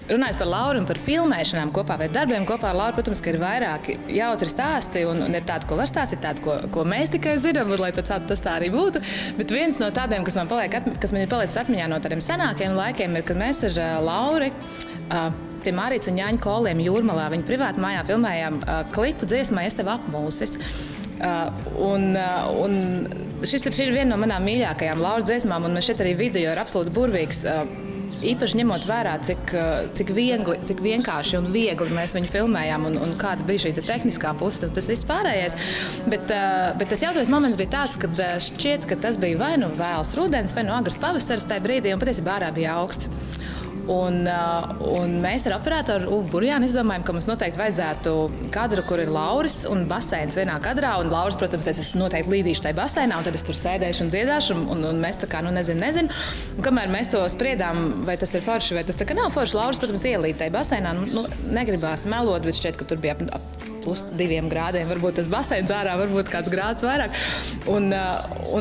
runājot par Lauru un par filmēšanām kopā vai darbiem kopā ar Lauru, protams, ka ir vairāki jautri stāsti un ir tādi, ko var stāstīt, tādi, ko mēs tikai zinām, un lai tas tā arī būtu. Bet viens no tādiem, kas man ir palicis atmiņā no tādiem senākiem laikiem, ir, kad mēs ar Lauri pie Mārītes un Jāņa Koliem Jūrmalā viņa privātu mājā filmējām klipu dziesmai Es tev apmūsis. Šī ir viena no manām mīļākajām Lauras dziesmām, un man šeit arī video ir absolūti burvīgs. Īpaši ņemot vērā, cik vienkārši un viegli mēs viņu filmējām un kāda bija šī tehniskā puse un tas viss pārējais. Bet tas jautrais moments bija tāds, kad šķiet, ka tas bija vai nu vēls rudens, vai nu agrs pavasaris tajā brīdī, un patiesībā ārā bija augsts. Un mēs ar operatoru Uvu Burjānu izdomājām, ka mums noteikti vajadzētu kadru, kur ir Lauris un baseins vienā kadrā. Un Lauris, protams, teica, es noteikti līdīšu tajā baseinā, un tad es tur sēdēšu un dziedāšu, un mēs tā kā, nezinu. Un kamēr mēs to spriedām, vai tas ir forši, vai tas tā kā nav forši, Lauris, protams, ielīd tajā baseinā. Negribās melot, bet šķiet, ka tur bija plus 2 grādiem, varbūt tas baseins ārā, varbūt kāds grāds vairāk. Un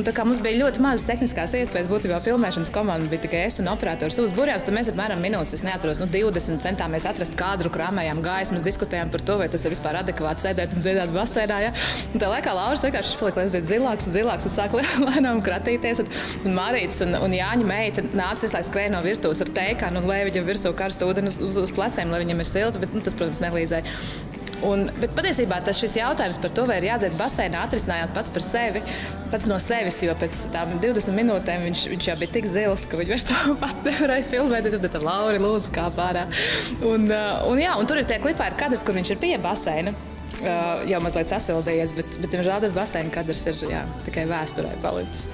tā kā mums bija ļoti mazas tehniskās iespējas, būtībā filmēšanas komanda bija tikai es un operators Uvs Burjāns, tad mēs apmēram minūtes, es neatceros, 20 centāmies atrast kadru, krāmējām gaismas, diskutējām par to, vai tas ir vispār adekvāti sēdēt un dziedāt baseinā. Ja? Un tā laikā Lauris vienkārši palika zilāks un sāk lēnām kratīties. Un Mārītes un Jāņa meita nāca visu laiku skrēja no virtuves ar teikanu un lēja viņam virsū karstu ūdeni uz pleciem, lai viņam ir silti, bet tas, protams, nelīdzēja. Bet patiesībā šis jautājums par to, vai ir jādzied baseinā, atrisinājās pats no sevis, jo pēc tām 20 minūtēm viņš jau bija tik zils, ka viņš vairs to pat nevarēja filmēt. Es teicu, Lauri, lūdzu, kāp ārā. Un tur ir tie klipā ir kadrs, kur viņš ir pie baseina. Jau mazliet sasildījies, bet diemžēl tas baseina kadrs ir tikai vēsturē palicis.